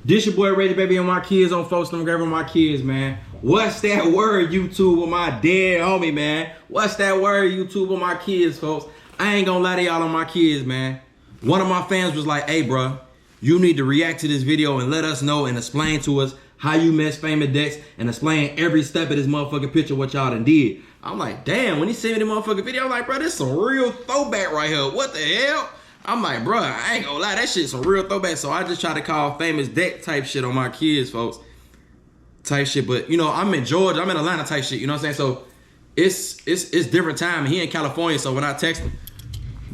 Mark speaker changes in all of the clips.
Speaker 1: This your boy Reggiebaybee on my kids, on folks, them grabbing my kids, man. What's that word, YouTube, with my dead homie, man? What's that word, YouTube, with my kids, folks? I ain't gonna lie to y'all on my kids, man. One of my fans was like, hey, bro, you need to react to this video and let us know and explain to us how you mess Famous Dex and explain every step of this motherfucking picture what y'all done did. I'm like, damn, when he sent me the motherfucking video, I'm like, bro, this is some real throwback right here. What the hell? I'm like, bro, I ain't gonna lie, that shit's some real throwback. So I just try to call Famous Dex type shit on my kids, folks. Type shit, but you know, I'm in Georgia, I'm in Atlanta type shit, you know what I'm saying? So it's different time. He in California, so when I text him,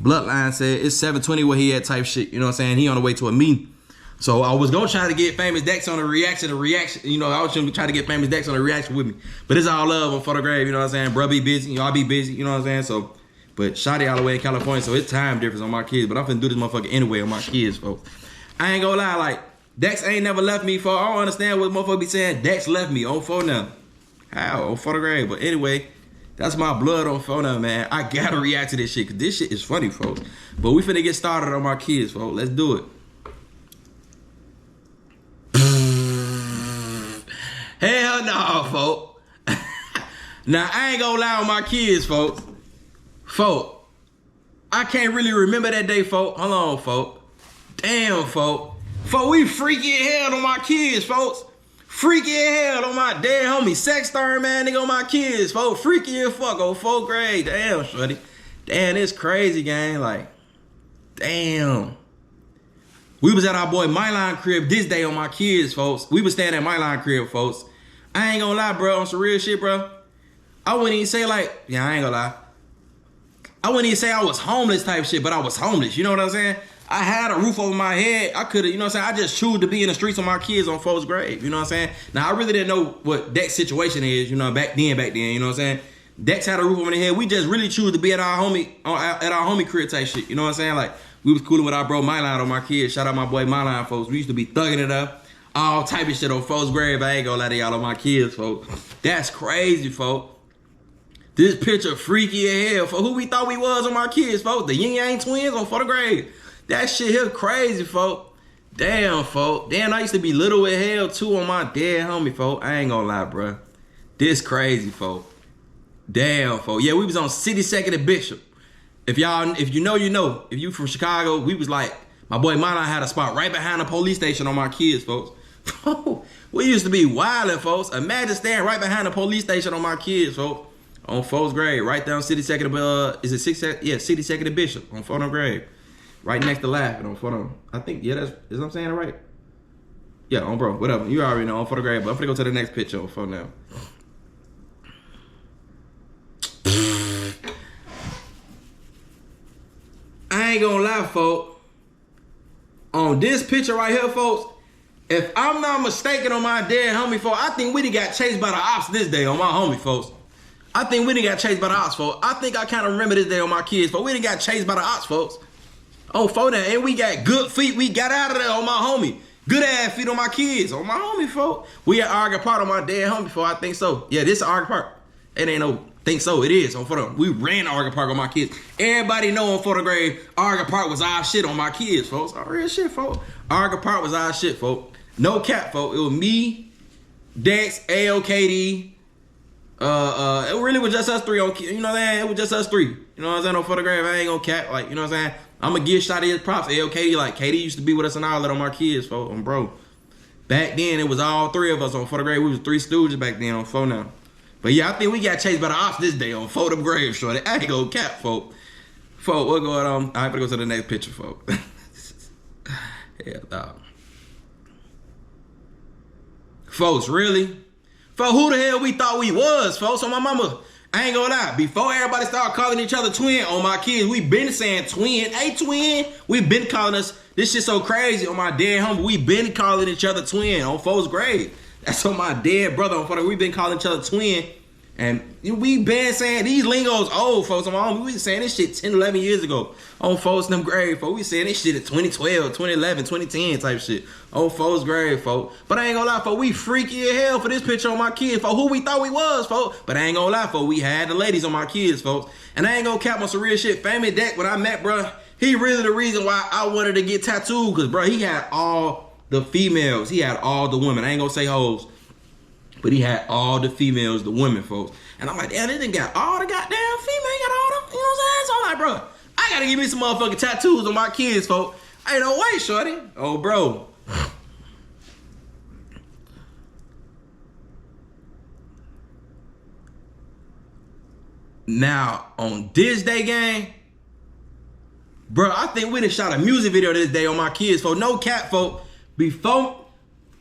Speaker 1: Bloodline said it's 7:20 where he at type shit, you know what I'm saying? He on the way to a meeting. So I was gonna try to get Famous Dex on the reaction, you know, I was gonna try to get Famous Dex on the reaction with me. But it's all love on For the Grave, you know what I'm saying? Bro be busy, y'all be busy, you know what I'm saying? So, but Shotty all the way in California, so it's time difference on my kids. But I'm finna do this motherfucker anyway on my kids, folks. I ain't gonna lie, like, Dex ain't never left me, for I don't understand what motherfucker be saying. Dex left me on phone now. How? On For the Grave. But anyway, that's my blood on phone now, man. I gotta react to this shit, cause this shit is funny, folks. But we finna get started on my kids, folks. Let's do it. Hell no, folks. Now, I ain't gonna lie on my kids, folks. Folks, I can't really remember that day, folks. Hold on, folks. Damn, folks. Folks, we freaky as hell on my kids, folks. Freaky as hell on my dead homie. Sex star, man, nigga, on my kids, folks. Freaky as fuck on 4th grade. Damn, shorty. Damn, it's crazy, gang. Like, damn. We was at our boy Myline crib this day on my kids, folks. We was staying at Myline crib, folks. I ain't gonna lie, bro, on some real shit, bro. I wouldn't even say like, yeah, I ain't gonna lie. I wouldn't even say I was homeless type shit, but I was homeless. You know what I'm saying? I had a roof over my head. I could have, you know what I'm saying? I just chose to be in the streets with my kids on 4th grade. You know what I'm saying? Now, I really didn't know what Dex's situation is, you know, back then, you know what I'm saying? Dex had a roof over their head. We just really choose to be at our homie crib type shit. You know what I'm saying? Like, we was cooling with our bro Myline on my kids. Shout out my boy Myline, folks. We used to be thugging it up. All type of shit on 4th grade. I ain't gonna lie to y'all on my kids, folks. That's crazy, folks. This picture freaky as hell for who we thought we was on my kids, folks. The Yin Yang twins on 4th grade. That shit here crazy, folks. Damn, folks. Damn, I used to be little as hell too on my dead homie, folks. I ain't gonna lie, bro. This crazy, folks. Damn, folks. Yeah, we was on City 2nd and Bishop. If you know, you know. If you from Chicago, we was like, my boy Myline had a spot right behind the police station on my kids, folks. We used to be wildin', folks. Imagine staying right behind the police station on my kids, folks. On 4th grade, right down City 2nd, is it 6th? Yeah, City 2nd and Bishop on 4th grade. Right next to Laughing on 4th. I think, yeah, is I'm saying it right? Yeah, on bro, whatever. You already know, on 4th grade, but I'm finna go to the next picture on 4th now. I ain't gonna lie, folks. On this picture right here, folks, if I'm not mistaken on my dead homie, folks, I think we done got chased by the Opps this day on my homie, folks. I think we done got chased by the Opps, folks. I think I kind of remember this day on my kids, but we done got chased by the Opps, folks. On 4th now, and we got good feet. We got out of there on my homie. Good ass feet on my kids, on my homie, folks. We at Arga Park on my dead homie, folks. I think so. Yeah, this is Arga Park. It ain't no think so. It is on 4th. We ran Arga Park on my kids. Everybody know on 4th grade, Arga Park was our shit on my kids, folks. Our real shit, folks. Arga Park was our shit, folks. No cap, folks. It was me, Dex, AOKD. It really was just us three on, you know what I'm saying? It was just us three. You know what I'm saying? On 4th grade, I ain't gonna cap, like, you know what I'm saying? I'm gonna give Shotty his props. AOKD, like, KD used to be with us and all that on my kids, folks, on bro. Back then, it was all 3 of us on 4th grade. We was 3 stooges back then on 4 now. But yeah, I think we got chased by the Opps this day on 4th grade, shorty. I ain't gonna cap, folks. Folks, what's going on? I'm gonna go to the next picture, folks. Hell no. Folks, really? Folks, who the hell we thought we was, folks? On my mama, I ain't gonna lie. Before everybody started calling each other twin on my kids, we been saying twin. Hey, twin. We been calling us, this shit so crazy on my dead homie. We been calling each other twin on 4th grade. That's on my dead brother on 4th. We been calling each other twin. And we been saying, these lingos old, folks. On my homie, we was saying this shit 10, 11 years ago. On 4th them grade, folks. We saying this shit at 2012, 2011, 2010 type shit. On 4th grade, folks. But I ain't gonna lie, folks. We freaky as hell for this picture on my kids, folks. Who we thought we was, folks. But I ain't gonna lie, folks. We had the ladies on my kids, folks. And I ain't gonna cap on some real shit. Famous Dex, when I met, bro, he really the reason why I wanted to get tattooed. Because, bro, he had all the females. He had all the women. I ain't gonna say hoes, but he had all the females, the women, folks. And I'm like, damn, this nigga got all the goddamn female. He got all them, you know what I'm saying? So I'm like, bro, I gotta give me some motherfucking tattoos on my kids, folks. Ain't no way, shorty. Oh, bro. Now, on this day, gang, bro, I think we done shot a music video this day on my kids, folks. No cap, folks. Before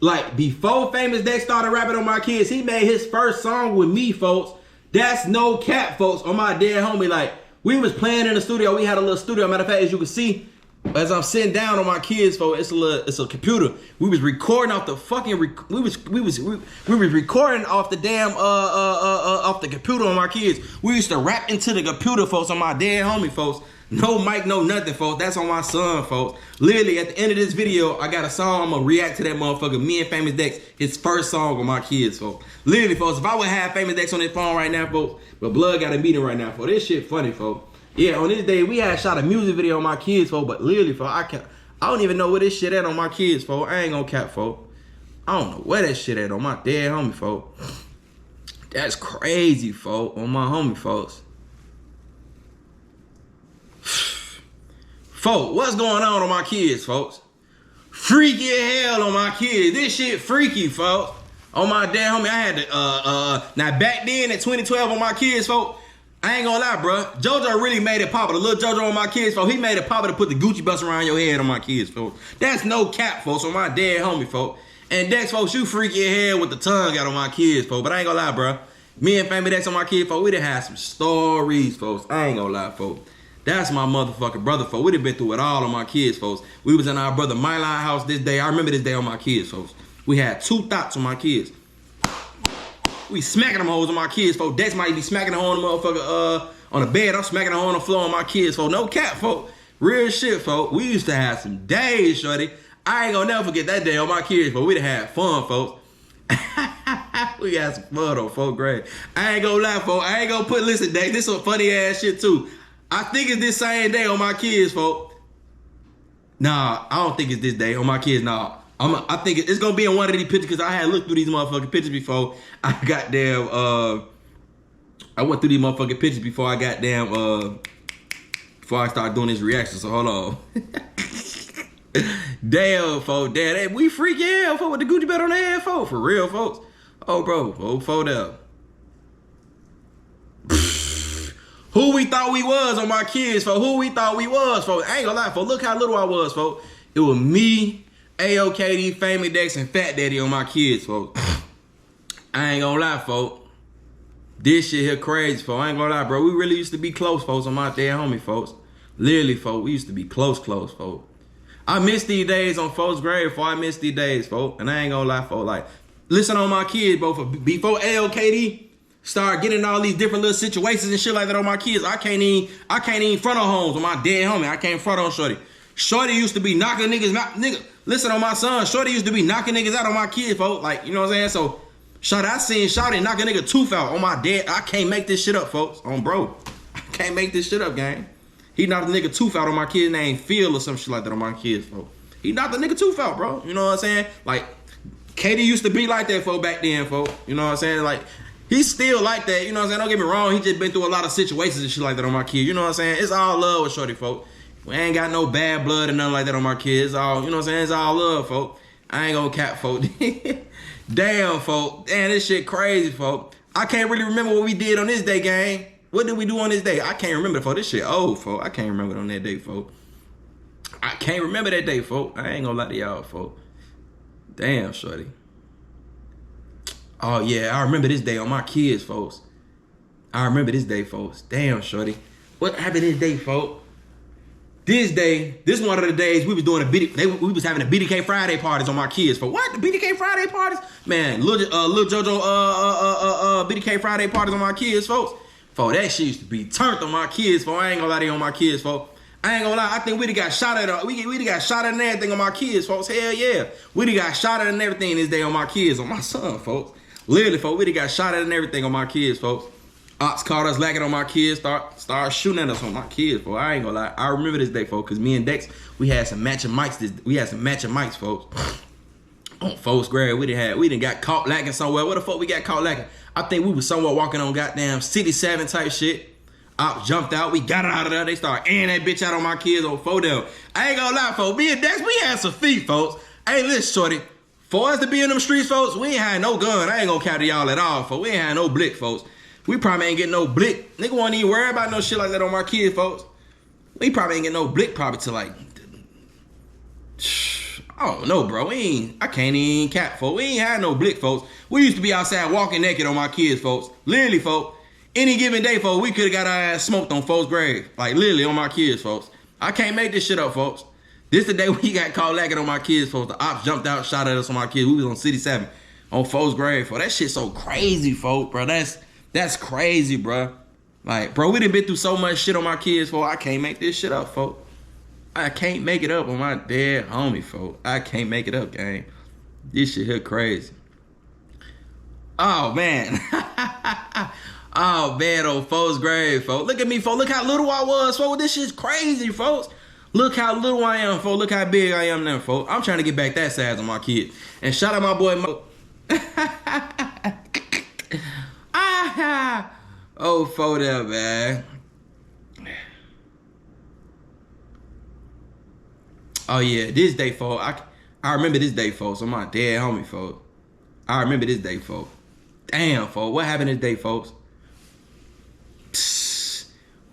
Speaker 1: Famous Dex started rapping on my kids, he made his first song with me, folks. That's no cap, folks, on my dead homie. Like, we was playing in the studio. We had a little studio. Matter of fact, as you can see, as I'm sitting down on my kids, folks, it's a computer. We was recording off the fucking we was recording off the damn off the computer on my kids. We used to rap into the computer, folks, on my dead homie, folks. No mic, no nothing, folks. That's on my son, folks. Literally, at the end of this video, I got a song. I'm gonna react to that motherfucker. Me and Famous Dex, his first song on my kids, folks. Literally, folks, if I would have Famous Dex on his phone right now, folks, but Blood got a meeting right now, folks. This shit funny, folks. Yeah, on this day, we had shot a music video on my kids, folks, but literally, folks, I don't even know where this shit at on my kids, folks. I ain't gonna cap, folks. I don't know where that shit at on my dead homie, folks. That's crazy, folks, on my homie, folks. Folks, what's going on my kids, folks? Freaky as hell on my kids. This shit freaky, folks. On my damn homie, I had to, now back then in 2012 on my kids, folks, I ain't gonna lie, bro. JoJo really made it popular. Little JoJo on my kids, folks, he made it popular to put the Gucci bust around your head on my kids, folks. That's no cap, folks, on my dead homie, folks. And Dex, folks, you freaky as hell with the tongue out on my kids, folks. But I ain't gonna lie, bro. Me and Famous Dex on my kids, folks, we done had some stories, folks. I ain't gonna lie, folks. That's my motherfucking brother, folks. We done been through it all on my kids, folks. We was in our brother Myline house this day. I remember this day on my kids, folks. We had 2 thoughts on my kids. We smacking them hoes on my kids, folks. Dex might be smacking them on the motherfucker on the bed. I'm smacking them on the floor on my kids, folks. No cap, folks. Real shit, folks. We used to have some days, shorty. I ain't gonna never forget that day on my kids, but we done had fun, folks. We had some fun though, folks. Great. I ain't gonna lie, folks. I ain't gonna listen, Dex. This some funny ass shit too. I think it's this same day on my kids, folks. Nah, I don't think it's this day on my kids. Nah, I think it's gonna be in one of these pictures because I had looked through these motherfucking pictures before. I went through these motherfucking pictures before I got damn before I started doing this reaction. So hold on. Damn, folks. Damn, we freaky hell, folks, with the Gucci belt on the head, folks. For real, folks. Oh, bro. Oh, folks down. Who we thought we was on my kids, folks. Who we thought we was, folks. I ain't gonna lie, folks. Look how little I was, folks. It was me, AOKD, Famous Dex, and Fat Daddy on my kids, folks. I ain't gonna lie, folks. This shit here crazy, folks. I ain't gonna lie, bro. We really used to be close, folks, on my dead homie, folks. Literally, folks. We used to be close, folks. I miss these days on folks' grave, before I miss these days, folks. And I ain't gonna lie, folks. Like, listen on my kids, bro. Before AOKD start getting all these different little situations and shit like that on my kids, I can't even front on homes on my dead homie. I can't front on Shorty. Shorty used to be knocking niggas out. Nigga, listen on my son. Shorty used to be knocking niggas out on my kids, folks. Like, you know what I'm saying? So, Shorty, I seen Shorty knock a nigga tooth out on my dead. I can't make this shit up, folks. On bro. I can't make this shit up, gang. He knocked a nigga tooth out on my kid's name Phil or some shit like that on my kids, folks. He knocked a nigga tooth out, bro. You know what I'm saying? Like, Katie used to be like that, folks, back then, folks. You know what I'm saying? Like, he's still like that. You know what I'm saying? Don't get me wrong. He just been through a lot of situations and shit like that on my kid. You know what I'm saying? It's all love with Shorty, folks. We ain't got no bad blood and nothing like that on my kids. It's all, you know what I'm saying? It's all love, folks. I ain't gonna cap, folks. Damn, folks. Damn, this shit crazy, folks. I can't really remember what we did on this day, gang. What did we do on this day? I can't remember, folks. This shit old, folks. I can't remember it on that day, folks. I can't remember that day, folks. I ain't gonna lie to y'all, folks. Damn, Shorty. Oh, yeah, I remember this day on my kids, folks. I remember this day, folks. Damn, Shorty. What happened this day, folks? This day, this one of the days we was doing we was having a BDK Friday parties on my kids. For what? The BDK Friday parties? Man, Lil JoJo BDK Friday parties on my kids, folks. For that shit used to be turned on my kids, folks. I ain't gonna lie to you on my kids, folks. I ain't gonna lie, I think we done got shot at, we done got shot at and everything on my kids, folks. Hell yeah. We done got shot at and everything this day on my kids, on my son, folks. Literally, folks, we done got shot at and everything on my kids, folks. Opps caught us lacking on my kids, start shooting at us on my kids, folks. I ain't gonna lie. I remember this day, folks, because me and Dex, we had some matching mics, folks. On fourth grade, we didn't got caught lacking somewhere. What the fuck we got caught lacking? I think we was somewhere walking on goddamn City 7 type shit. Opps jumped out. We got out of there. They started airing that bitch out on my kids on photo. I ain't gonna lie, folks. Me and Dex, we had some feet, folks. Hey, listen, shorty. For us to be in them streets, folks, we ain't had no gun. I ain't gonna count to y'all at all, folks. We ain't had no blick, folks. We probably ain't getting no blick. Nigga won't even worry about no shit like that on my kids, folks. We probably ain't getting no blick probably till like... I don't know, bro. I can't even cap, folks. We ain't had no blick, folks. We used to be outside walking naked on my kids, folks. Literally, folks. Any given day, folks, we could have got our ass smoked on folks' grave. Like, literally on my kids, folks. I can't make this shit up, folks. This the day we got caught lacking on my kids, folks. The Opps jumped out, shot at us on my kids. We was on City 7 on folks' grave, folks. That shit so crazy, folks, bro. That's crazy, bro. Like, bro, we done been through so much shit on my kids, folks. I can't make this shit up, folks. I can't make it up on my dead homie, folks. I can't make it up, gang. This shit here crazy. Oh, man. Oh, man, on folks' grave, folks. Look at me, folks. Look how little I was, folks. This shit's crazy, folks. Look how little I am, folks. Look how big I am now, folks. I'm trying to get back that size on my kid. And shout out my boy, Mo. Oh, folks there, man. Oh, yeah, this day, folks. I remember this day, folks. On my dead homie, folks. I remember this day, folks. Damn, folks. What happened this day, folks?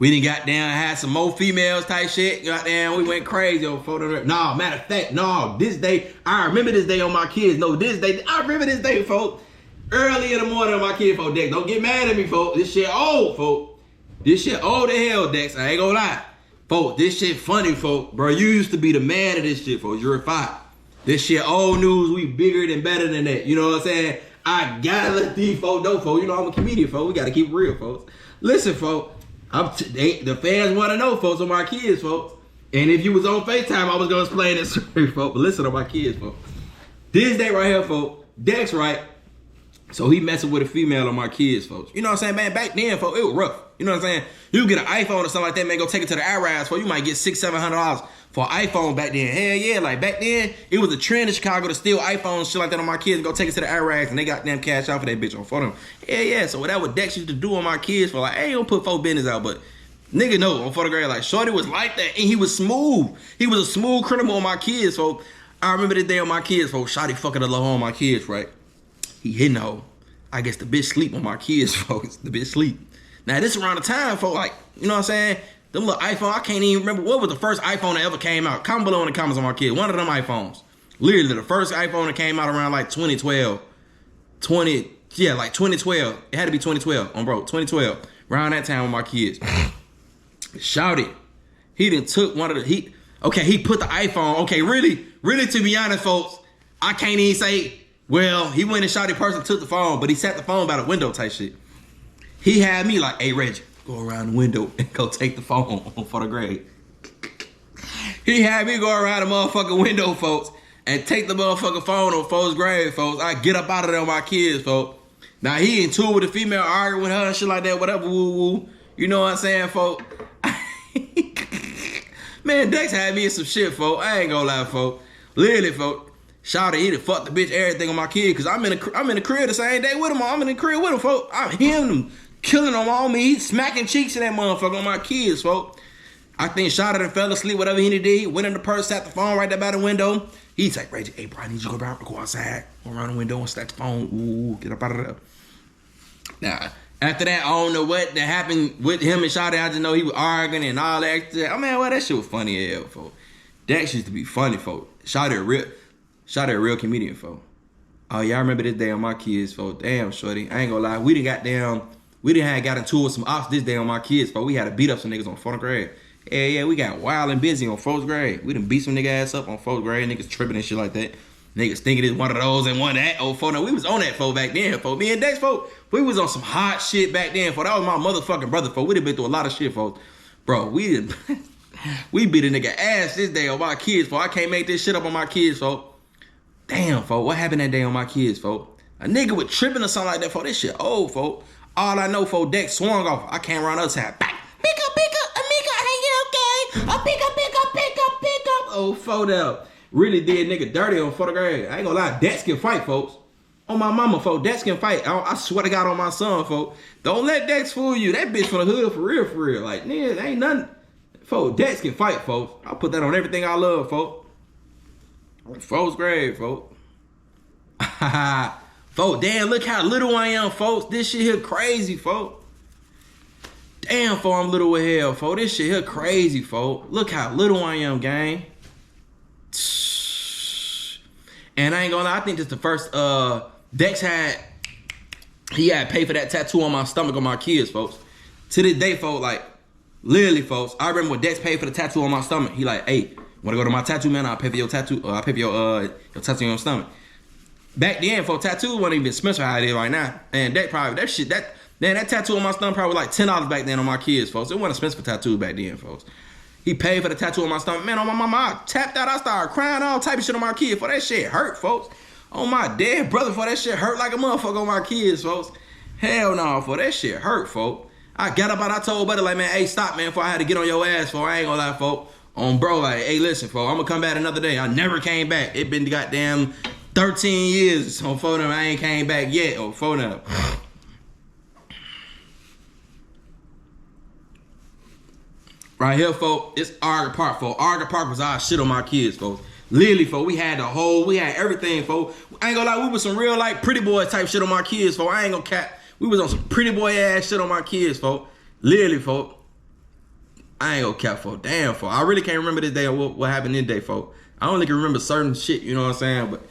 Speaker 1: We done got down, had some more females type shit. Goddamn, we went crazy on photo. No, matter of fact, no, this day, I remember this day on my kids. No, this day, I remember this day, folks. Early in the morning on my kid, folks, Dex. Don't get mad at me, folks. This shit old, folks. This shit old as hell, Dex. I ain't gonna lie. Folks, this shit funny, folks. Bro, you used to be the man of this shit, folks. You're a five. This shit old news. We bigger and better than that. You know what I'm saying? I gotta let these folks know, folks. You know I'm a comedian, folks. We gotta keep it real, folks. Listen, folks. The fans want to know, folks, on my kids, folks. And if you was on FaceTime, I was gonna explain this story, folks. But listen to my kids, folks. This day right here, folks. Dex, right? So he messing with a female on my kids, folks. You know what I'm saying, man? Back then, folks, it was rough. You know what I'm saying? You get an iPhone or something like that, man, go take it to the air folks. You might get $600-700 for an iPhone back then. Hell yeah, like back then, it was a trend in Chicago to steal iPhones, shit like that on my kids, and go take it to the air and they got damn cash out for that bitch on photo. Hell yeah, so that what Dex used to do on my kids for, like, I ain't gonna put folk business out, but nigga know on photograph, like, shorty was like that, and he was smooth. He was a smooth criminal on my kids, folks. I remember the day on my kids, folks. Shotty fucking a little on my kids, right? He hitting the hoe. I guess the bitch sleep on my kids, folks. The bitch sleep. Now, this around the time, folks, like, you know what I'm saying? Them little iPhone, I can't even remember what was the first iPhone that ever came out. Comment below in the comments on my kid. One of them iPhones. Literally, the first iPhone that came out around like 2012. Like 2012. It had to be 2012, on bro. 2012. Around that time with my kids. Shouted. He done took one of the, he put the iPhone. Okay, really, to be honest, folks, I can't even say, well, he went and shot a person, took the phone, but he sat the phone by the window type shit. He had me like, hey, Reggie, go around the window and go take the phone for the grade. He had me go around the motherfucking window, folks, and take the motherfucking phone on folks' grave, folks. I get up out of there on my kids, folks. Now, he in tour with a female, arguing with her and shit like that, whatever, woo-woo. You know what I'm saying, folks? Man, Dex had me in some shit, folks. I ain't gonna lie, folks. Literally, folks. Shouted, he done fucked the bitch, everything on my kid, because I'm in the crib the same day with him. I'm in the crib with him, folks. I'm hearing him killing him on me. He smacking cheeks in that motherfucker on my kids, folks. I think Shouted and fell asleep, whatever he did. He went in the purse, sat the phone right there by the window. He's like, Reggie, hey, bro, I need you to go outside, go around the window and stack the phone. Ooh, get up out of there. Now, after that, I don't know what that happened with him and Shouted. I just know he was arguing and all that. Oh, man, well, that shit was funny as hell, folks. That used to be funny, folks. Shouted a real comedian, folks. Oh, yeah, I remember this day on my kids, folks. Damn, shorty. I ain't gonna lie. We didn't got into it with some Opps this day on my kids, folks. We had to beat up some niggas on 4th grade. Yeah, we got wild and busy on 4th grade. We done beat some nigga ass up on 4th grade. Niggas tripping and shit like that. Niggas thinking it's one of those and one of that. Oh, folks. No, we was on that, folks, back then, folks. Me and Dex, folks, we was on some hot shit back then, folks. That was my motherfucking brother, folks. We done been through a lot of shit, folks. Bro, we beat a nigga ass this day on my kids, folks. I can't make this shit up on my kids, folks. Damn, folks, what happened that day on my kids, folks? A nigga was tripping or something like that, folks. This shit old, folks. All I know, folks, Dex swung off. I came around the other side. Back. Pick up, amigo. Hey, you okay? Oh, pick up. Oh, folks, out. really did nigga dirty on photograph. I ain't gonna lie, Dex can fight, folks. On my mama, folks, Dex can fight. I swear to God on my son, folks. Don't let Dex fool you. That bitch from the hood for real, for real. Like, nigga, ain't nothing. Folks, Dex can fight, folks. I'll put that on everything I love, folks. Folks, grave, folks. Folks, damn, look how little I am, folks. This shit here crazy, folks. Damn, folks, I'm little as hell, folks. This shit here crazy, folks. Look how little I am, gang. And I ain't gonna lie, I think this the first, Dex he had paid for that tattoo on my stomach on my kids, folks. To this day, folks, like, literally, folks, I remember when Dex paid for the tattoo on my stomach. He like, hey, wanna go to my tattoo, man? I'll pay for your tattoo, I'll pay for your tattoo on your stomach. Back then, folks, tattoos wasn't even expensive how it is right now. And that tattoo on my stomach probably was like $10 back then on my kids, folks. It wasn't expensive for tattoos back then, folks. He paid for the tattoo on my stomach. Man, on my mama, I tapped out. I started crying, all type of shit on my kids. For that shit hurt, folks. On my dead brother, for that shit hurt like a motherfucker on my kids, folks. Hell no, for that shit hurt, folks. I got up and I told buddy, like, man, hey, stop, man, before I had to get on your ass, folks. I ain't gonna lie, folks. On bro, like, hey, listen, folks, I'm gonna come back another day. I never came back. It been goddamn 13 years on phone them. I ain't came back yet on phone them. Right here, folks, it's Arga Park, folks. Arga Park was our shit on my kids, folks. Literally, folks, we had everything, folks. I ain't gonna lie, we was some real, like, pretty boy type shit on my kids, folks. I ain't gonna cap. We was on some pretty boy ass shit on my kids, folks. Literally, folks. I ain't gonna cap, folks. Damn, folks. I really can't remember this day or what happened this day, folks. I only can remember certain shit, you know what I'm saying? But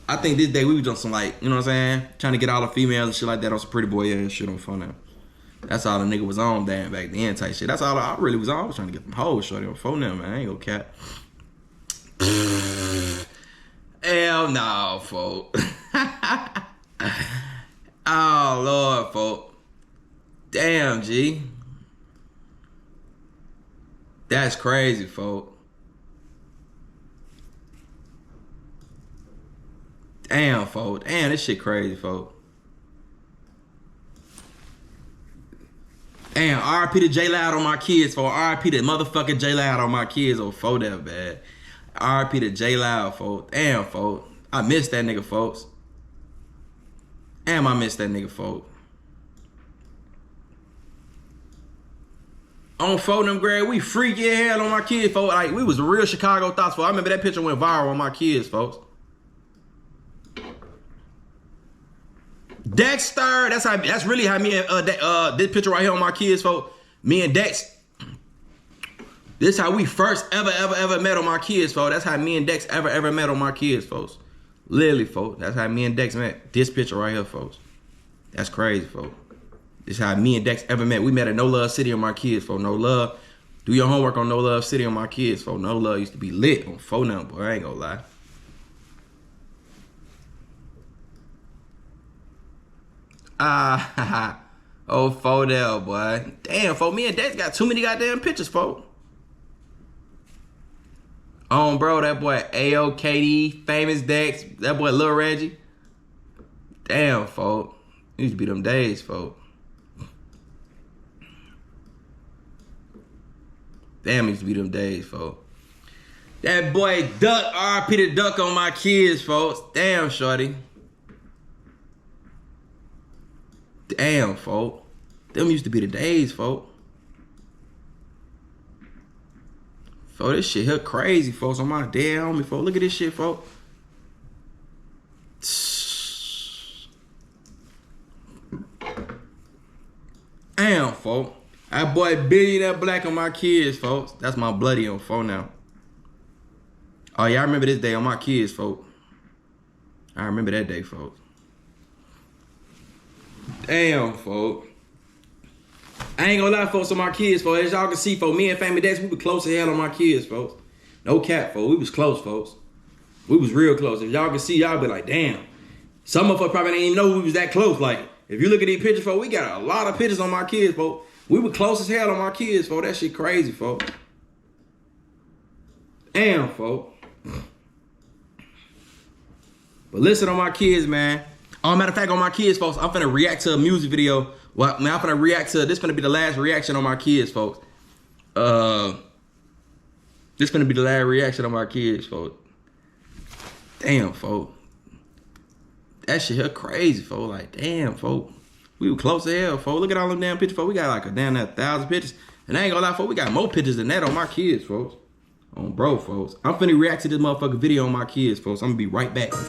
Speaker 1: I think this day we was on some, like, you know what I'm saying? Trying to get all the females and shit like that on some pretty boy ass shit on phone now. That's all the nigga was on damn back then type shit. That's all I really was on. I was trying to get them hoes shorty on phone now, man. I ain't gonna cap. Hell no, folks. Oh, Lord, folks. Damn, G. That's crazy, folks. Damn, folks. Damn, this shit crazy, folks. Damn, RIP to J Loud on my kids, folks. RIP to motherfucking J Loud on my kids, oh, folks, that bad. RIP to J Loud, folks. Damn, folks. I miss that nigga, folks. Damn, I miss that nigga, folks. On phone them, Greg, we freaky as hell on my kids, folks. Like, we was real Chicago thoughts, folks. I remember that picture went viral on my kids, folks. Dexter, that's really how me and this picture right here on my kids, folks. Me and Dex. This how we first ever met on my kids, folks. That's how me and Dex ever met on my kids, folks. Literally, folks. That's how me and Dex met. This picture right here, folks. That's crazy, folks. This how me and Dex ever met. We met at No Love City on my kids, folks. No Love. Do your homework on No Love City on my kids, folks. No Love used to be lit on phone number, boy. I ain't gonna lie. Oh, Fodell, boy. Damn, folks. Me and Dex got too many goddamn pictures, folks. Bro, that boy AOKD, famous Dex, that boy Lil Reggie. Damn, folks. Used to be them days, folks. Damn, used to be them days, folks. That boy Duck, RP the Duck on my kids, folks. Damn, shorty. Damn, folks. Them used to be the days, folks. Folks, this shit here crazy, folks. On my dead homie, folks. Look at this shit, folks. Damn, folks. That boy Billionaire Black on my kids, folks. That's my bloody on phone now. Oh, yeah, I remember this day on my kids, folks. I remember that day, folks. Damn, folks. I ain't gonna lie, folks, on my kids, folks. As y'all can see, folks, me and Family Dex, we were close as hell on my kids, folks. No cap, folks. We was close, folks. We was real close. If y'all can see, y'all be like, damn. Some of us probably didn't even know we was that close. Like, if you look at these pictures, folks, we got a lot of pictures on my kids, folks. We were close as hell on my kids, folks. That shit crazy, folks. Damn, folks. But listen on my kids, man. Matter of fact, on my kids, folks, I'm finna react to a music video. Well, man, I'm finna react to, this finna be the last reaction on my kids, folks. This finna be the last reaction on my kids, folks. Damn, folks. That shit here crazy, folks. Like, damn, folks. We were close as hell, folks. Look at all them damn pictures, folks. We got like a damn 1,000 pictures. And I ain't gonna lie, folks, we got more pictures than that on my kids, folks. On bro, folks. I'm finna react to this motherfucking video on my kids, folks. I'm gonna be right back.